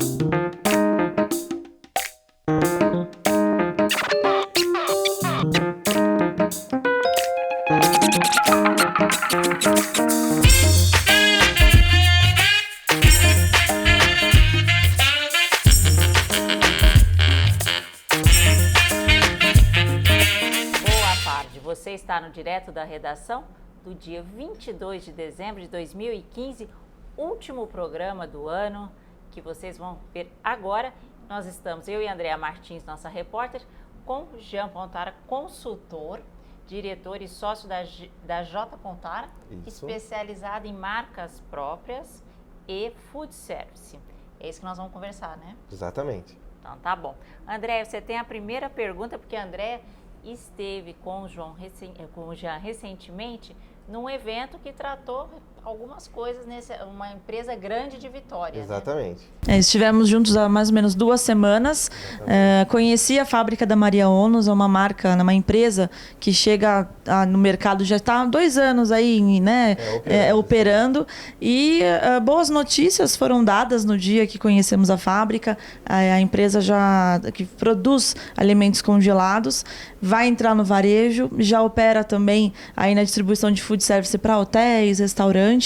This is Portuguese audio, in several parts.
Você está no Direto da Redação do dia 22 de dezembro de 2015, último programa do ano que vocês vão ver agora. Nós estamos, eu e Andréa Martins, nossa repórter, com Jean Pontara, consultor, diretor e sócio da J. Pontara, especializado em marcas próprias e food service. É isso que nós vamos conversar, né? Exatamente. Então tá bom. Andréa, você tem a primeira pergunta, porque a Andréa esteve com o Jean recentemente num evento que tratou algumas coisas uma empresa grande de Vitória. Exatamente. Né? Estivemos juntos há mais ou menos 2 semanas. Conheci a fábrica da Maria Onus, é uma marca, uma empresa que chega no mercado, já está há 2 anos aí, né, operando. E boas notícias foram dadas no dia que conhecemos a fábrica. A empresa que produz alimentos congelados vai entrar no varejo, já opera também aí na distribuição de food service para hotéis, restaurantes.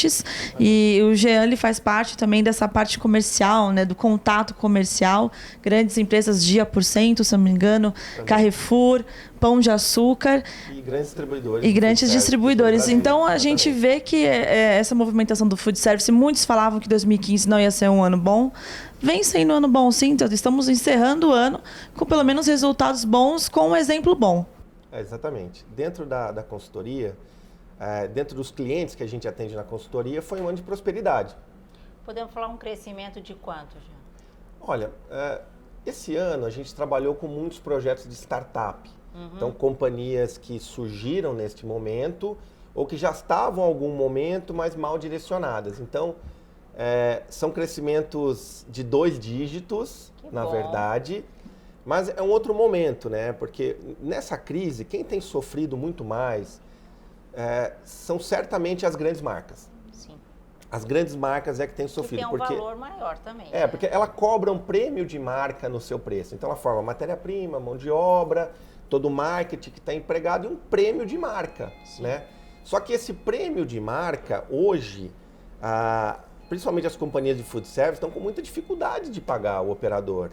E o Jean, ele faz parte também dessa parte comercial, né, do contato comercial. Grandes empresas, Dia por Cento, se não me engano, também. Carrefour, Pão de Açúcar. E grandes distribuidores. E grandes distribuidores. Então, a gente vê que essa movimentação do food service, muitos falavam que 2015 não ia ser um ano bom. Vem sendo um ano bom, sim. Então, estamos encerrando o ano com pelo menos resultados bons, com um exemplo bom. Exatamente. Dentro da consultoria, dentro dos clientes que a gente atende na consultoria, foi um ano de prosperidade. Podemos falar um crescimento de quanto, Jean? Olha, esse ano a gente trabalhou com muitos projetos de startup. Então, companhias que surgiram neste momento ou que já estavam em algum momento, mas mal direcionadas. Então, são crescimentos de 2 dígitos, na verdade, mas é um outro momento, né? Porque nessa crise, quem tem sofrido muito mais são certamente as grandes marcas. Sim. As grandes marcas é que têm sofrido. E tem um valor maior também. Porque ela cobra um prêmio de marca no seu preço. Então, ela forma matéria-prima, mão de obra, todo o marketing que está empregado e um prêmio de marca, né? Só que esse prêmio de marca, hoje, principalmente as companhias de food service, estão com muita dificuldade de pagar o operador.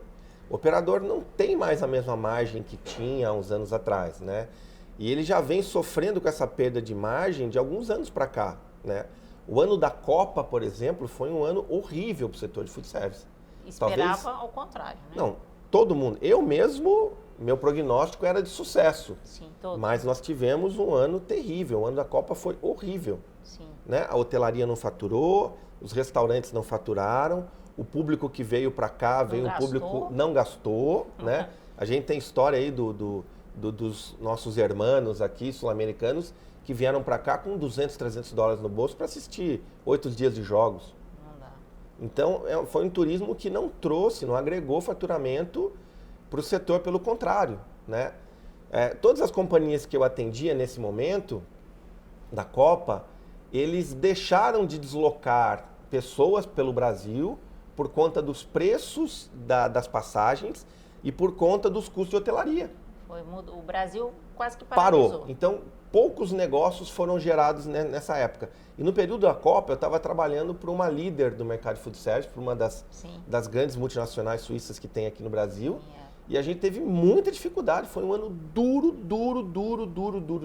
O operador não tem mais a mesma margem que tinha há uns anos atrás, né? E ele já vem sofrendo com essa perda de margem de alguns anos para cá, né? O ano da Copa, por exemplo, foi um ano horrível para o setor de food service. Esperava ao contrário, né? Não, todo mundo. Eu mesmo, meu prognóstico era de sucesso. Sim, todos. Mas nós tivemos um ano terrível. O ano da Copa foi horrível. Sim. Né? A hotelaria não faturou, os restaurantes não faturaram, o público que veio para cá, público não gastou, né? A gente tem história aí dos nossos irmãos aqui, sul-americanos, que vieram para cá com $200, $300 no bolso para assistir 8 dias de jogos. Não dá. Então, foi um turismo que não agregou faturamento para o setor, pelo contrário, né? Todas as companhias que eu atendia nesse momento da Copa, eles deixaram de deslocar pessoas pelo Brasil por conta dos preços das passagens e por conta dos custos de hotelaria. O Brasil quase que paralisou. Parou. Então, poucos negócios foram gerados nessa época. E no período da Copa, eu estava trabalhando para uma líder do mercado de food service, para uma das grandes multinacionais suíças que tem aqui no Brasil. E a gente teve muita dificuldade. Foi um ano duro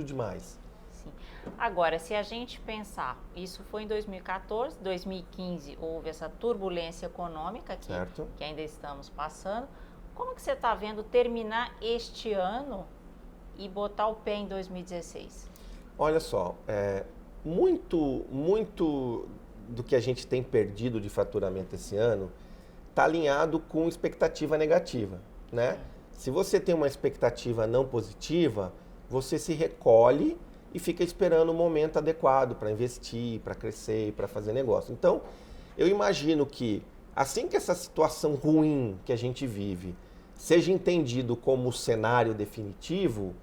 demais. Sim. Agora, se a gente pensar, isso foi em 2014, 2015 houve essa turbulência econômica que ainda estamos passando. Como que você está vendo terminar este ano e botar o pé em 2016? Olha só, muito do que a gente tem perdido de faturamento esse ano está alinhado com expectativa negativa, né? Se você tem uma expectativa não positiva, você se recolhe e fica esperando o momento adequado para investir, para crescer, para fazer negócio. Então, eu imagino que assim que essa situação ruim que a gente vive seja entendido como o cenário definitivo,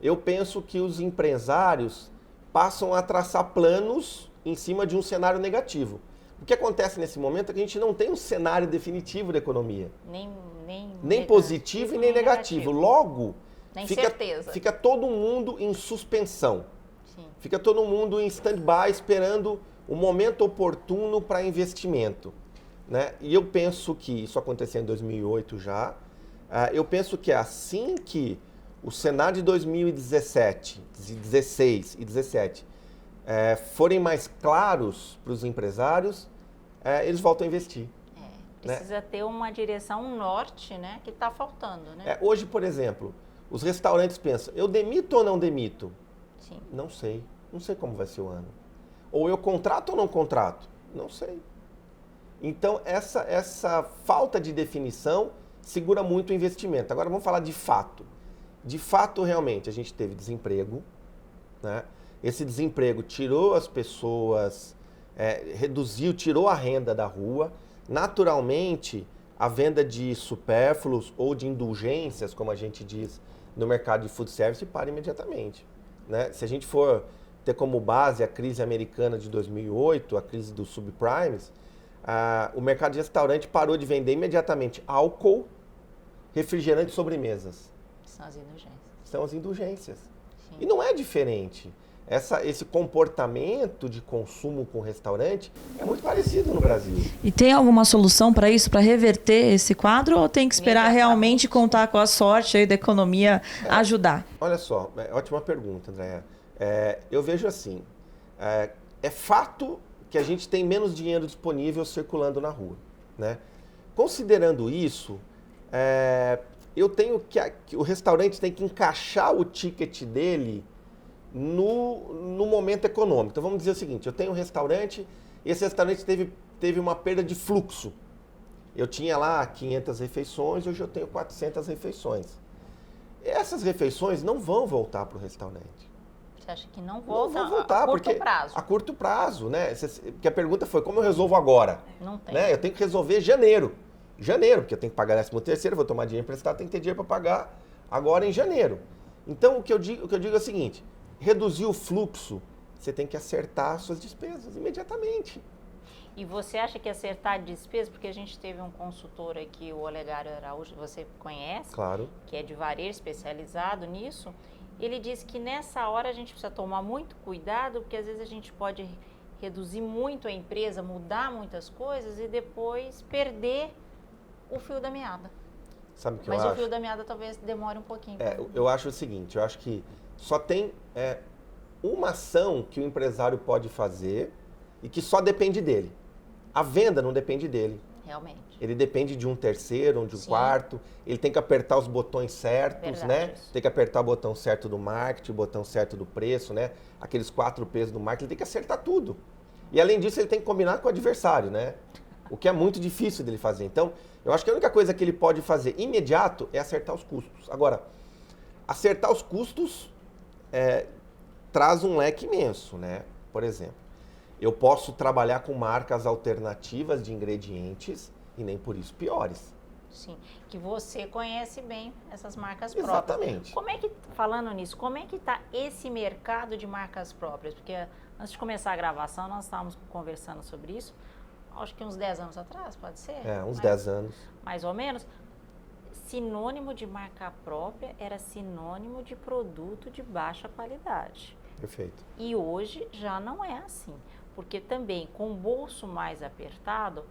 eu penso que os empresários passam a traçar planos em cima de um cenário negativo. O que acontece nesse momento é que a gente não tem um cenário definitivo da economia. Nem Positivo e nem negativo. Logo, nem certeza. Fica todo mundo em suspensão. Sim. Fica todo mundo em stand-by esperando o momento oportuno para investimento. Né? E eu penso que isso aconteceu em 2008 já. Eu penso que assim que o cenário de 2017, 16 e 17 forem mais claros para os empresários, eles voltam a investir. Precisa ter uma direção, um norte, né, que está faltando. Né? Hoje, por exemplo, os restaurantes pensam, eu demito ou não demito? Sim. Não sei. Não sei como vai ser o ano. Ou eu contrato ou não contrato? Não sei. Então, essa falta de definição segura muito o investimento. Agora, vamos falar de fato. De fato, realmente, a gente teve desemprego, né? Esse desemprego tirou as pessoas, tirou a renda da rua. Naturalmente, a venda de supérfluos ou de indulgências, como a gente diz no mercado de food service, para imediatamente. Né? Se a gente for ter como base a crise americana de 2008, a crise dos subprimes, o mercado de restaurante parou de vender imediatamente álcool, refrigerante e sobremesas. São as indulgências. São as indulgências. Sim. E não é diferente. Esse comportamento de consumo com restaurante é muito parecido no Brasil. E tem alguma solução para isso, para reverter esse quadro, ou tem que esperar realmente contar com a sorte aí da economia ajudar? Olha só, ótima pergunta, Andréa. Eu vejo assim, é fato que a gente tem menos dinheiro disponível circulando na rua. Né? Considerando isso, eu tenho que o restaurante tem que encaixar o ticket dele no momento econômico. Então vamos dizer o seguinte, eu tenho um restaurante, esse restaurante teve uma perda de fluxo. Eu tinha lá 500 refeições, hoje eu tenho 400 refeições. Essas refeições não vão voltar para o restaurante. Você acha que não volta, não vão voltar, a curto prazo? A curto prazo, né? Porque a pergunta foi, como eu resolvo agora? Não tem. Né? Eu tenho que resolver janeiro. Janeiro, porque eu tenho que pagar 13º, vou tomar dinheiro emprestado, tenho que ter dinheiro para pagar agora em janeiro. Então, o que eu digo é o seguinte, reduzir o fluxo, você tem que acertar suas despesas imediatamente. E você acha que acertar a despesa, porque a gente teve um consultor aqui, o Olegário Araújo, você conhece? Claro. Que é de varejo, especializado nisso. Ele disse que nessa hora a gente precisa tomar muito cuidado, porque às vezes a gente pode reduzir muito a empresa, mudar muitas coisas e depois perder o fio da meada. Sabe o que Mas eu o acho? fio da meada talvez demore um pouquinho. Eu acho o seguinte, eu acho que só tem uma ação que o empresário pode fazer e que só depende dele. A venda não depende dele. Realmente. Ele depende de um terceiro, de um Sim. quarto. Ele tem que apertar os botões certos, Verdade, né? isso. Tem que apertar o botão certo do marketing, o botão certo do preço, né? Aqueles 4 P's do marketing, ele tem que acertar tudo. E além disso, ele tem que combinar com o adversário, né? O que é muito difícil dele fazer. Então, eu acho que a única coisa que ele pode fazer imediato é acertar os custos. Agora, acertar os custos traz um leque imenso, né? Por exemplo, eu posso trabalhar com marcas alternativas de ingredientes e nem por isso piores. Sim, que você conhece bem essas marcas Exatamente. próprias. Como é que, falando nisso, como é que está esse mercado de marcas próprias? Porque antes de começar a gravação, nós estávamos conversando sobre isso, acho que uns 10 anos atrás, pode ser? Uns 10 anos. Mais ou menos. Sinônimo de marca própria era sinônimo de produto de baixa qualidade. Perfeito. E hoje já não é assim, porque também com o bolso mais apertado,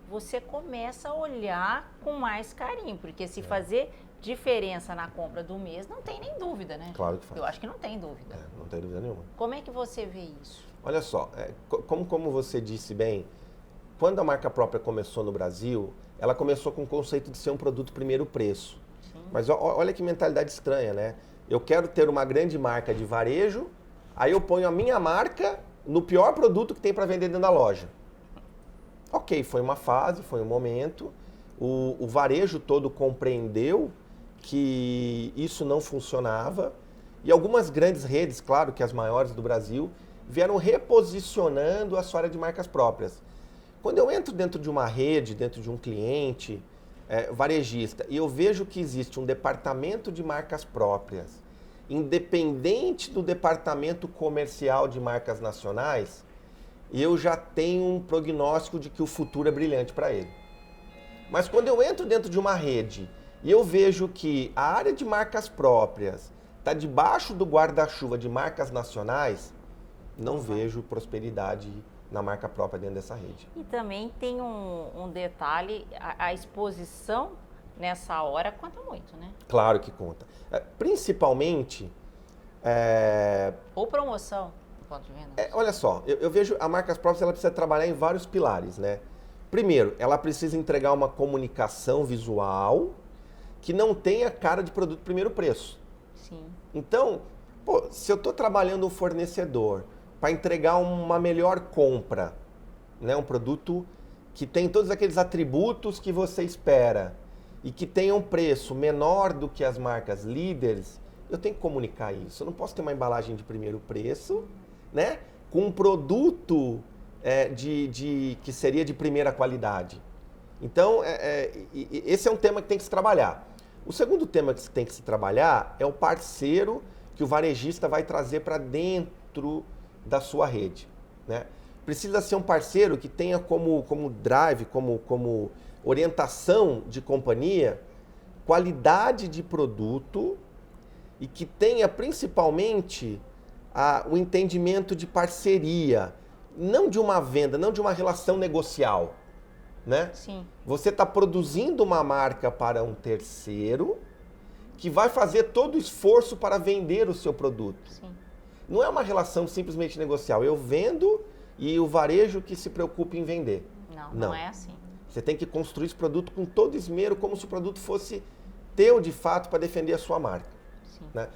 você começa a olhar com mais carinho, porque se fazer diferença na compra do mês, não tem nem dúvida, né? Claro que faz. Eu acho que não tem dúvida. Não tem dúvida nenhuma. Como é que você vê isso? Olha só, como você disse bem, quando a marca própria começou no Brasil, ela começou com o conceito de ser um produto primeiro preço. Sim. Mas olha que mentalidade estranha, né? Eu quero ter uma grande marca de varejo, aí eu ponho a minha marca no pior produto que tem para vender dentro da loja. Ok, foi uma fase, foi um momento. O varejo todo compreendeu que isso não funcionava. E algumas grandes redes, claro que as maiores do Brasil, vieram reposicionando a sua área de marcas próprias. Quando eu entro dentro de uma rede, dentro de um cliente varejista, e eu vejo que existe um departamento de marcas próprias, independente do departamento comercial de marcas nacionais, eu já tenho um prognóstico de que o futuro é brilhante para ele. Mas quando eu entro dentro de uma rede e eu vejo que a área de marcas próprias está debaixo do guarda-chuva de marcas nacionais, não vejo prosperidade na marca própria dentro dessa rede. E também tem um detalhe, a exposição nessa hora conta muito, né? Claro que conta. Principalmente... Ou promoção, do ponto de venda. Olha só, eu vejo a marcas próprias, ela precisa trabalhar em vários pilares, né? Primeiro, ela precisa entregar uma comunicação visual que não tenha cara de produto primeiro preço. Sim. Então, se eu estou trabalhando um fornecedor para entregar uma melhor compra, né? Um produto que tem todos aqueles atributos que você espera e que tenha um preço menor do que as marcas líderes, eu tenho que comunicar isso. Eu não posso ter uma embalagem de primeiro preço, né? Com um produto que seria de primeira qualidade. Então, esse é um tema que tem que se trabalhar. O segundo tema que tem que se trabalhar é o parceiro que o varejista vai trazer para dentro da sua rede, né? Precisa ser um parceiro que tenha como drive, como orientação de companhia, qualidade de produto e que tenha principalmente o entendimento de parceria, não de uma venda, não de uma relação negocial, né? Sim. Você está produzindo uma marca para um terceiro que vai fazer todo o esforço para vender o seu produto. Sim. Não é uma relação simplesmente negocial. Eu vendo e o varejo que se preocupe em vender. Não é assim. Você tem que construir esse produto com todo esmero, como se o produto fosse teu de fato para defender a sua marca. Sim. Né?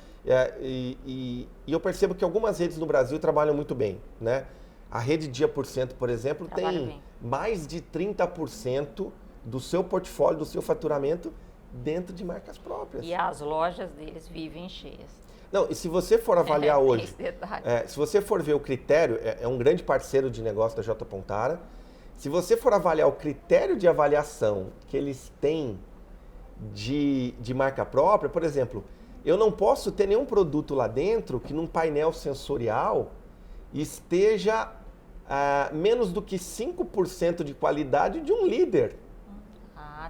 E eu percebo que algumas redes no Brasil trabalham muito bem, né? A rede Dia por Cento, por exemplo, tem mais de 30% do seu portfólio, do seu faturamento dentro de marcas próprias. E as lojas deles vivem cheias. Não, e se você for avaliar hoje, esse detalhe. se você for ver o critério, é um grande parceiro de negócio da J. Pontara. Se você for avaliar o critério de avaliação que eles têm de marca própria, por exemplo, eu não posso ter nenhum produto lá dentro que num painel sensorial esteja menos do que 5% de qualidade de um líder.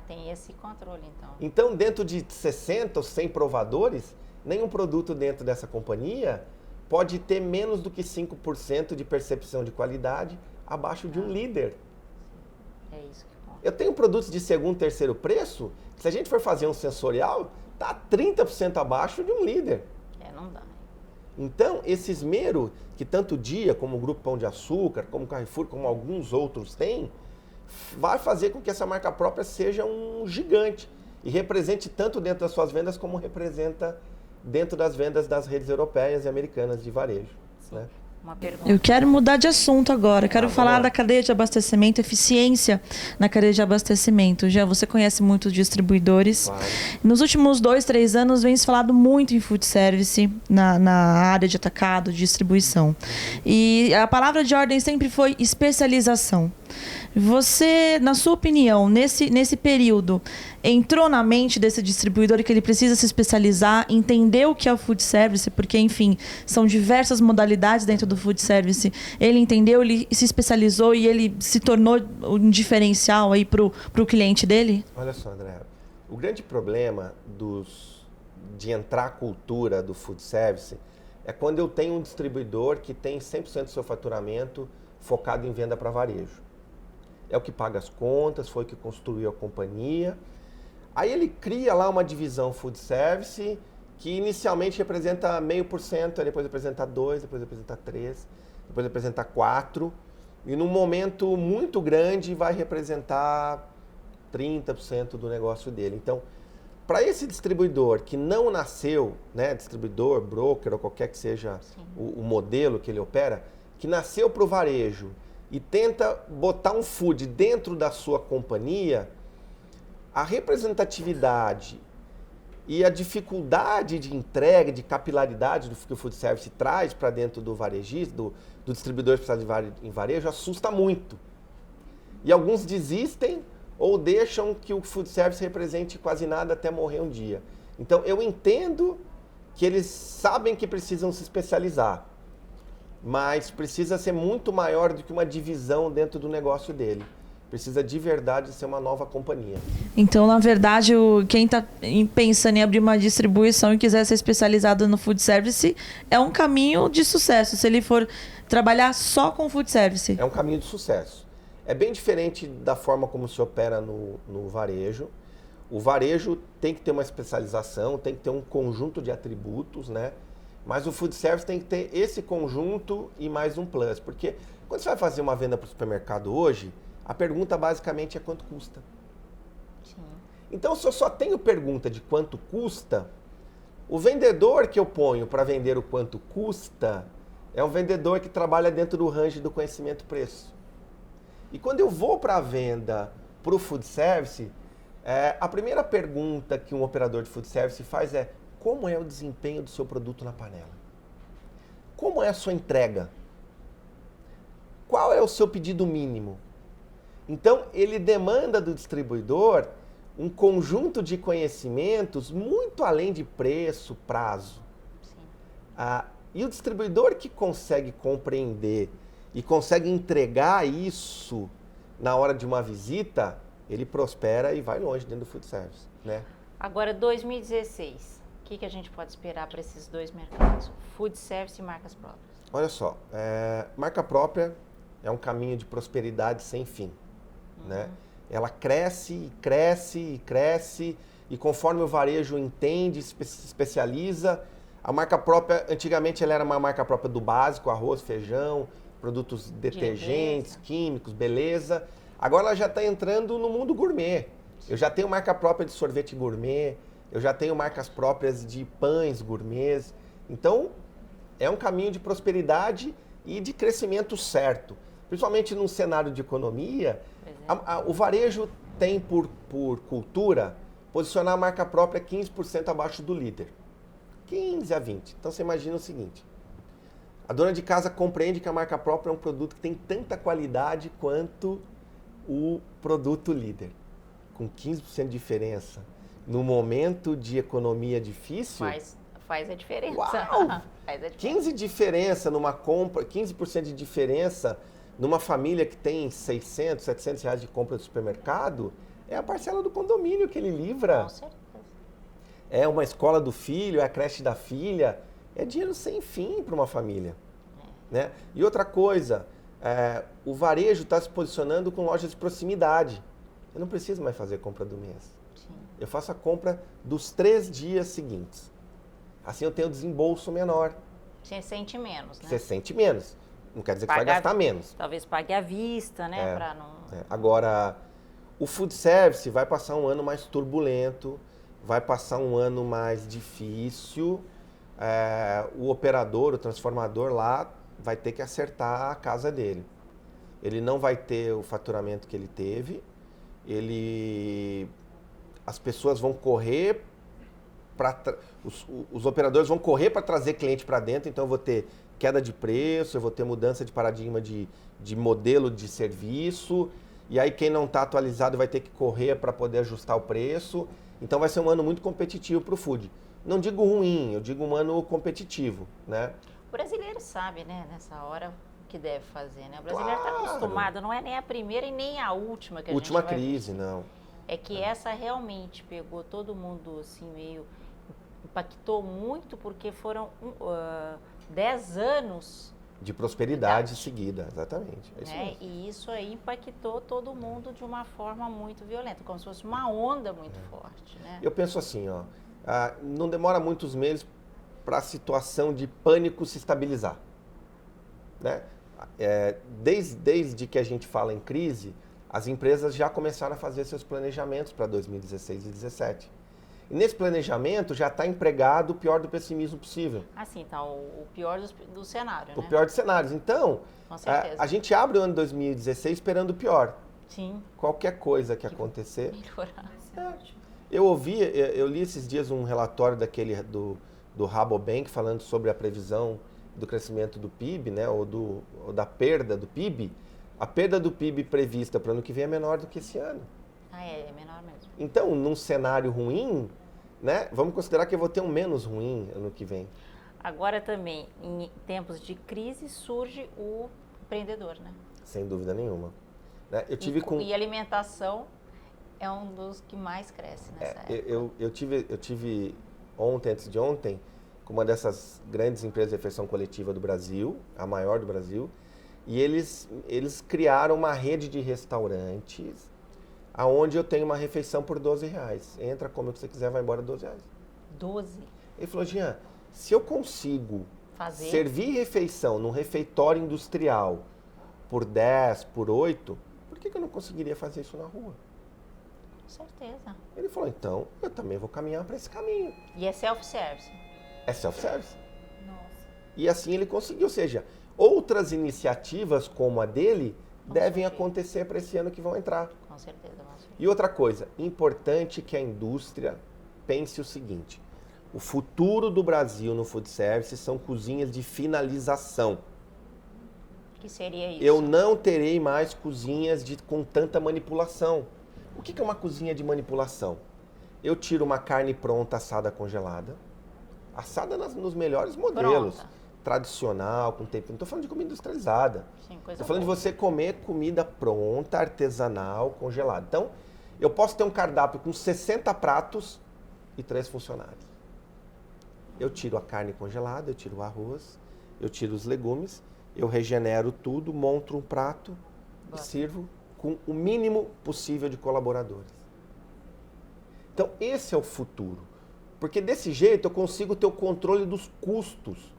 Tem esse controle então. Então, dentro de 60 ou 100 provadores, nenhum produto dentro dessa companhia pode ter menos do que 5% de percepção de qualidade abaixo de um líder. É isso que conta. Eu tenho produtos de segundo, terceiro preço, que se a gente for fazer um sensorial, está 30% abaixo de um líder. Não dá. Então, esse esmero que tanto o Dia, como o Grupo Pão de Açúcar, como o Carrefour, como alguns outros têm, vai fazer com que essa marca própria seja um gigante e represente tanto dentro das suas vendas como representa dentro das vendas das redes europeias e americanas de varejo. Né? Uma pergunta. Eu quero mudar de assunto agora. Quero falar da cadeia de abastecimento, eficiência na cadeia de abastecimento. Já você conhece muitos distribuidores. Claro. Nos últimos 2, 3 anos, vem se falado muito em food service, na área de atacado, de distribuição. E a palavra de ordem sempre foi especialização. Você, na sua opinião, nesse período, entrou na mente desse distribuidor que ele precisa se especializar, entender o que é o food service, porque, enfim, são diversas modalidades dentro do food service. Ele entendeu, ele se especializou e ele se tornou um diferencial aí pro cliente dele? Olha só, André, o grande problema de entrar a cultura do food service é quando eu tenho um distribuidor que tem 100% do seu faturamento focado em venda para varejo. É o que paga as contas, foi o que construiu a companhia. Aí ele cria lá uma divisão food service que inicialmente representa 0,5%, depois representa 2%, depois representa 3%, depois representa 4%, e num momento muito grande vai representar 30% do negócio dele. Então, para esse distribuidor que não nasceu, né, distribuidor, broker ou qualquer que seja o modelo que ele opera, que nasceu para o varejo e tenta botar um food dentro da sua companhia, a representatividade e a dificuldade de entrega, de capilaridade do que o food service traz para dentro do varejista, do distribuidor especializado em varejo, assusta muito. E alguns desistem ou deixam que o food service represente quase nada até morrer um dia. Então, eu entendo que eles sabem que precisam se especializar. mas precisa ser muito maior do que uma divisão dentro do negócio dele. Precisa de verdade ser uma nova companhia. Então, na verdade, quem está pensando em abrir uma distribuição e quiser ser especializado no food service, é um caminho de sucesso, se ele for trabalhar só com food service. É um caminho de sucesso. É bem diferente da forma como se opera no varejo. O varejo tem que ter uma especialização, tem que ter um conjunto de atributos, né? Mas o food service tem que ter esse conjunto e mais um plus. Porque quando você vai fazer uma venda para o supermercado hoje, a pergunta basicamente é quanto custa. Sim. Então, se eu só tenho pergunta de quanto custa, o vendedor que eu ponho para vender o quanto custa é um vendedor que trabalha dentro do range do conhecimento-preço. E quando eu vou para a venda para o food service, a primeira pergunta que um operador de food service faz é: como é o desempenho do seu produto na panela? Como é a sua entrega? Qual é o seu pedido mínimo? Então, ele demanda do distribuidor um conjunto de conhecimentos muito além de preço, prazo. E o distribuidor que consegue compreender e consegue entregar isso na hora de uma visita, ele prospera e vai longe dentro do food service, né? Agora, 2016, o que a gente pode esperar para esses dois mercados? Food service e marcas próprias. Olha só, marca própria é um caminho de prosperidade sem fim, né? Ela cresce e cresce e cresce, e conforme o varejo entende, se especializa, a marca própria, antigamente ela era uma marca própria do básico, arroz, feijão, produtos detergentes, químicos, beleza. Agora ela já está entrando no mundo gourmet. Eu já tenho marca própria de sorvete gourmet, eu já tenho marcas próprias de pães gourmets. Então, é um caminho de prosperidade e de crescimento certo. Principalmente num cenário de economia, o varejo tem por cultura posicionar a marca própria 15% abaixo do líder. 15 a 20. Então você imagina o seguinte: a dona de casa compreende que a marca própria é um produto que tem tanta qualidade quanto o produto líder. Com 15% de diferença, no momento de economia difícil... Faz a diferença. Uau! Faz a diferença. 15% de diferença numa compra, 15% de diferença numa família que tem 600, 700 reais de compra do supermercado, é a parcela do condomínio que ele livra. Com certeza. É uma escola do filho, é a creche da filha, é dinheiro sem fim para uma família. Né? E outra coisa, o varejo está se posicionando com lojas de proximidade. Eu não preciso mais fazer compra do mês. Sim. Eu faço a compra dos 3 dias seguintes. Assim eu tenho desembolso menor. Você sente menos, né? Você sente menos. Não quer dizer que vai gastar menos. Talvez pague à vista, né? Pra não... Agora, o food service vai passar um ano mais turbulento, vai passar um ano mais difícil. O operador, o transformador lá, vai ter que acertar a casa dele. Ele não vai ter o faturamento que ele teve. As pessoas vão correr os operadores vão correr para trazer cliente para dentro, então eu vou ter queda de preço, eu vou ter mudança de paradigma de modelo de serviço, e aí quem não está atualizado vai ter que correr para poder ajustar o preço. Então vai ser um ano muito competitivo para o food. Não digo ruim, eu digo um ano competitivo, né? O brasileiro sabe, né, nessa hora o que deve fazer, né? O brasileiro está acostumado, não é nem a primeira e nem a última que a gente vai ver. Crise, não. É que essa realmente pegou todo mundo assim meio... impactou muito porque foram 10 anos de prosperidade seguida, exatamente. É isso mesmo. E isso aí impactou todo mundo de uma forma muito violenta, como se fosse uma onda muito forte. Né? Eu penso assim, não demora muitos meses para a situação de pânico se estabilizar. Né? Desde que a gente fala em crise, as empresas já começaram a fazer seus planejamentos para 2016 e 2017. E nesse planejamento já está empregado o pior do pessimismo possível. Assim, tá o pior do cenário, né? O pior dos cenários. Então, com certeza. A gente abre o ano 2016 esperando o pior. Sim. Qualquer coisa que acontecer. Melhorar. Eu li esses dias um relatório do Rabobank falando sobre a previsão do crescimento do PIB, né, ou da perda do PIB. A perda do PIB prevista para o ano que vem é menor do que esse ano. É menor mesmo. Então, num cenário ruim, né, vamos considerar que eu vou ter um menos ruim ano que vem. Agora também, em tempos de crise, surge o empreendedor, né? Sem dúvida nenhuma. Né? E alimentação é um dos que mais cresce nessa época. Eu tive ontem, antes de ontem, com uma dessas grandes empresas de refeição coletiva do Brasil, a maior do Brasil, e eles criaram uma rede de restaurantes aonde eu tenho uma refeição por R$12. Entra, come o que você quiser, vai embora R$12. 12? Ele falou, Jean, se eu consigo servir refeição num refeitório industrial por 10, por 8, por que eu não conseguiria fazer isso na rua? Com certeza. Ele falou, então, eu também vou caminhar para esse caminho. E é self-service? É self-service. Nossa. E assim ele conseguiu, ou seja, outras iniciativas como a dele devem acontecer para esse ano que vão entrar. Com certeza. E outra coisa, importante que a indústria pense o seguinte, o futuro do Brasil no food service são cozinhas de finalização. O que seria isso? Eu não terei mais cozinhas com tanta manipulação. O que é uma cozinha de manipulação? Eu tiro uma carne pronta, assada, congelada, assada nos melhores modelos. Pronta. Tradicional, com tempo. Não estou falando de comida industrializada. Estou falando de você comer comida pronta, artesanal, congelada. Então, eu posso ter um cardápio com 60 pratos e 3 funcionários. Eu tiro a carne congelada, eu tiro o arroz, eu tiro os legumes, eu regenero tudo, monto um prato e sirvo com o mínimo possível de colaboradores. Então, esse é o futuro. Porque desse jeito eu consigo ter o controle dos custos.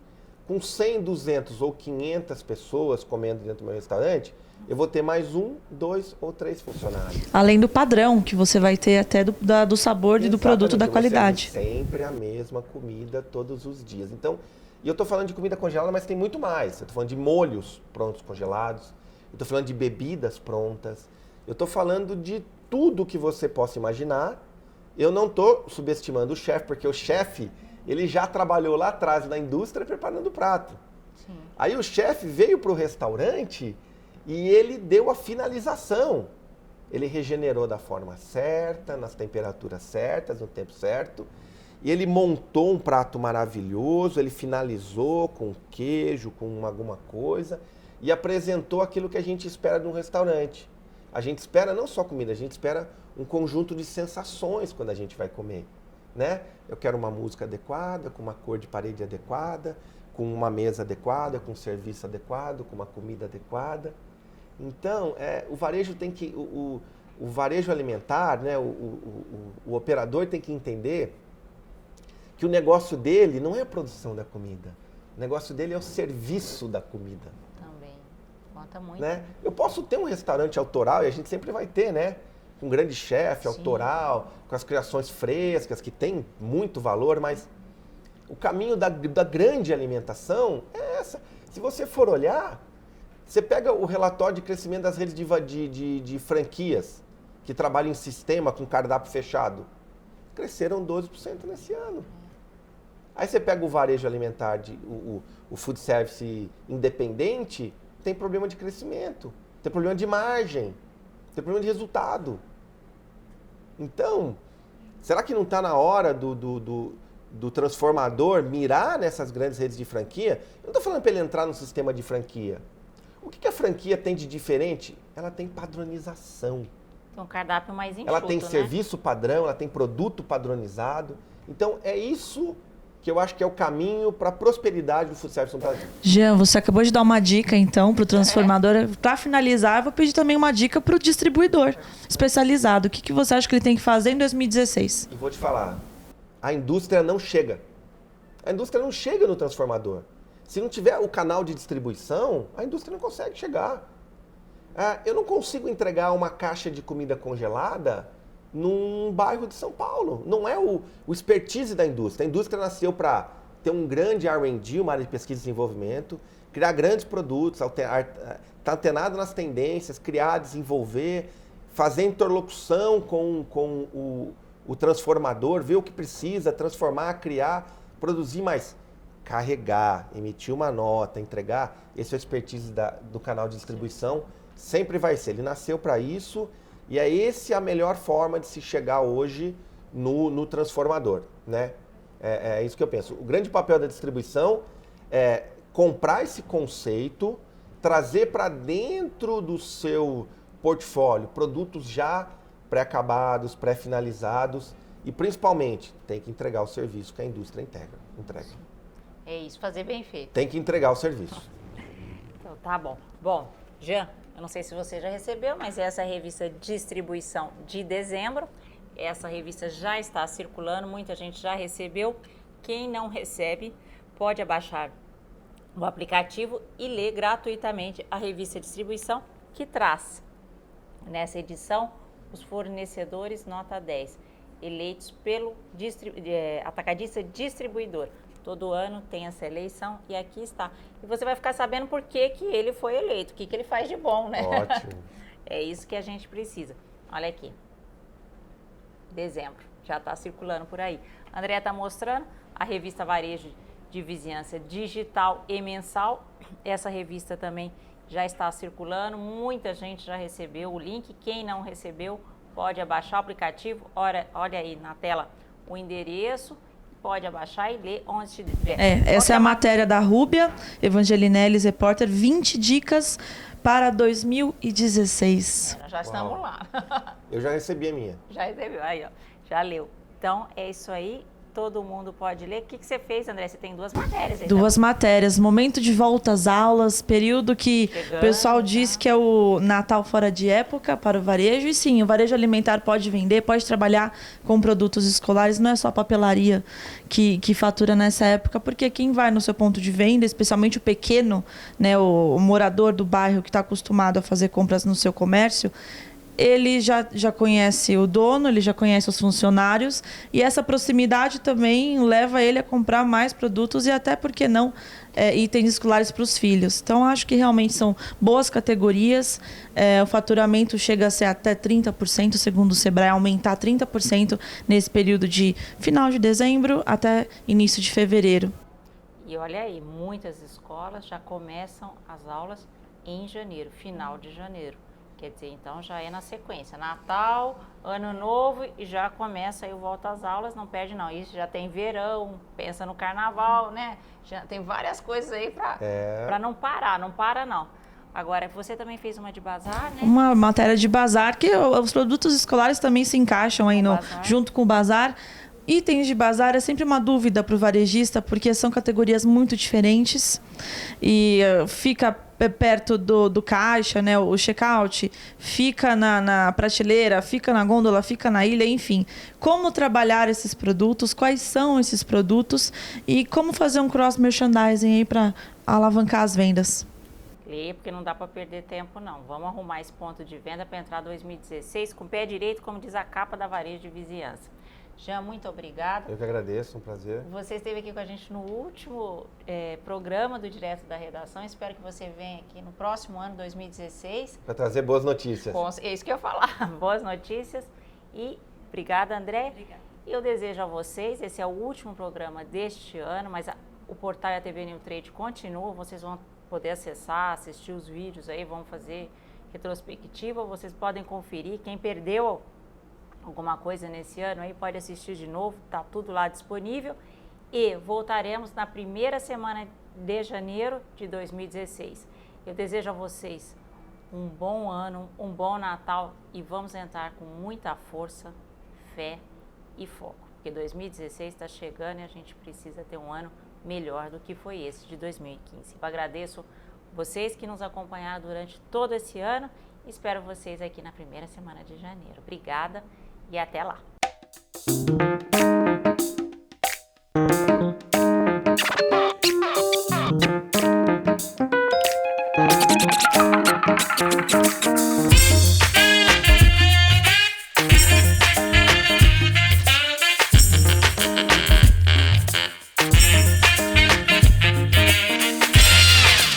Com 100, 200 ou 500 pessoas comendo dentro do meu restaurante, eu vou ter mais 1, 2 ou 3 funcionários. Além do padrão que você vai ter até do sabor e do produto da qualidade. Sempre a mesma comida todos os dias. Então, e eu estou falando de comida congelada, mas tem muito mais. Eu estou falando de molhos prontos congelados. Eu estou falando de bebidas prontas. Eu estou falando de tudo que você possa imaginar. Eu não estou subestimando o chefe, porque o chefe, ele já trabalhou lá atrás na indústria preparando o prato. Sim. Aí o chefe veio para o restaurante e ele deu a finalização. Ele regenerou da forma certa, nas temperaturas certas, no tempo certo. E ele montou um prato maravilhoso, ele finalizou com queijo, com alguma coisa e apresentou aquilo que a gente espera de um restaurante. A gente espera não só comida, a gente espera um conjunto de sensações quando a gente vai comer. Né? Eu quero uma música adequada, com uma cor de parede adequada, com uma mesa adequada, com um serviço adequado, com uma comida adequada. Então, o varejo tem que, o varejo alimentar, né, o operador tem que entender que o negócio dele não é a produção da comida. O negócio dele é o serviço da comida. Também. Conta muito. Né? Eu posso ter um restaurante autoral, e a gente sempre vai ter, né? Com um grande chefe, autoral, com as criações frescas, que tem muito valor, mas o caminho da grande alimentação é essa. Se você for olhar, você pega o relatório de crescimento das redes de franquias, que trabalham em sistema com cardápio fechado. Cresceram 12% nesse ano. Aí você pega o varejo alimentar, o food service independente, tem problema de crescimento, tem problema de margem. Tem problema de resultado. Então, será que não está na hora do transformador mirar nessas grandes redes de franquia? Eu não estou falando para ele entrar no sistema de franquia. O que a franquia tem de diferente? Ela tem padronização. Tem um cardápio mais enxuto, ela tem né? serviço padrão, ela tem produto padronizado. Então, é isso que eu acho que é o caminho para a prosperidade do food service no Brasil. Jean, você acabou de dar uma dica, então, para o transformador. Para finalizar, eu vou pedir também uma dica para o distribuidor especializado. O que você acha que ele tem que fazer em 2016? E vou te falar, a indústria não chega. A indústria não chega no transformador. Se não tiver o canal de distribuição, a indústria não consegue chegar. Eu não consigo entregar uma caixa de comida congelada num bairro de São Paulo. Não é o expertise da indústria. A indústria nasceu para ter um grande R&D, uma área de pesquisa e desenvolvimento, criar grandes produtos, estar antenado nas tendências, criar, desenvolver, fazer interlocução com o transformador, ver o que precisa, transformar, criar, produzir, mas carregar, emitir uma nota, entregar, esse é o expertise do canal de distribuição, sempre vai ser. Ele nasceu para isso. E essa a melhor forma de se chegar hoje no transformador, né? É isso que eu penso. O grande papel da distribuição é comprar esse conceito, trazer para dentro do seu portfólio produtos já pré-acabados, pré-finalizados e, principalmente, tem que entregar o serviço que a indústria entrega. É isso, fazer bem feito. Tem que entregar o serviço. Então, tá bom. Bom, Jean, eu não sei se você já recebeu, mas essa é a revista Distribuição de dezembro. Essa revista já está circulando, muita gente já recebeu. Quem não recebe pode abaixar o aplicativo e ler gratuitamente a revista Distribuição, que traz nessa edição os fornecedores nota 10, eleitos pelo atacadista distribuidor. Todo ano tem essa eleição e aqui está. E você vai ficar sabendo por que ele foi eleito, o que ele faz de bom, né? Ótimo. É isso que a gente precisa. Olha aqui. Dezembro, já está circulando por aí. A Andréa está mostrando a revista Varejo de Vizinhança digital e mensal. Essa revista também já está circulando, muita gente já recebeu o link. Quem não recebeu pode abaixar o aplicativo. Olha aí na tela o endereço, pode abaixar e ler onde estiver. Essa é a matéria da Rúbia Evangelinellis, repórter, 20 dicas para 2016. Já estamos lá. Eu já recebi a minha. Já recebeu, aí ó, já leu. Então é isso aí, todo mundo pode ler. O que você fez, André? Você tem 2 matérias aí. Duas matérias, momento de volta às aulas, período que o pessoal diz que é o Natal fora de época para o varejo. E sim, o varejo alimentar pode vender, pode trabalhar com produtos escolares, não é só a papelaria que fatura nessa época, porque quem vai no seu ponto de venda, especialmente o pequeno, né, o morador do bairro que está acostumado a fazer compras no seu comércio, ele já conhece o dono, ele já conhece os funcionários e essa proximidade também leva ele a comprar mais produtos e até, por que não, itens escolares para os filhos. Então, acho que realmente são boas categorias. O faturamento chega a ser até 30%, segundo o Sebrae, aumentar 30% nesse período de final de dezembro até início de fevereiro. E olha aí, muitas escolas já começam as aulas em janeiro, final de janeiro. Quer dizer, então já é na sequência, Natal, Ano Novo e já começa aí o volta às aulas, não perde não. Isso já tem verão, pensa no Carnaval, né? Já tem várias coisas aí para não parar, não para não. Agora, você também fez uma de bazar, né? Uma matéria de bazar, que os produtos escolares também se encaixam aí junto com o bazar. Itens de bazar é sempre uma dúvida para o varejista, porque são categorias muito diferentes e fica perto do caixa, né, o check-out, fica na prateleira, fica na gôndola, fica na ilha, enfim. Como trabalhar esses produtos, quais são esses produtos e como fazer um cross-merchandising aí para alavancar as vendas. Lê, porque não dá para perder tempo não. Vamos arrumar esse ponto de venda para entrar 2016 com o pé direito, como diz a capa da Varejo de Vizinhança. Jean, muito obrigada. Eu que agradeço, um prazer. Você esteve aqui com a gente no último programa do Direto da Redação. Espero que você venha aqui no próximo ano, 2016. Para trazer boas notícias. É isso que eu ia falar, boas notícias. E obrigada, André. Obrigada. E eu desejo a vocês, esse é o último programa deste ano, mas o portal e a TV New Trade continua. Vocês vão poder acessar, assistir os vídeos aí, vão fazer retrospectiva. Vocês podem conferir. Quem perdeu alguma coisa nesse ano aí pode assistir de novo, tá tudo lá disponível. E voltaremos na primeira semana de janeiro de 2016. Eu desejo a vocês um bom ano, um bom Natal e vamos entrar com muita força, fé e foco. Porque 2016 está chegando e a gente precisa ter um ano melhor do que foi esse de 2015. Eu agradeço vocês que nos acompanharam durante todo esse ano e espero vocês aqui na primeira semana de janeiro. Obrigada e até lá!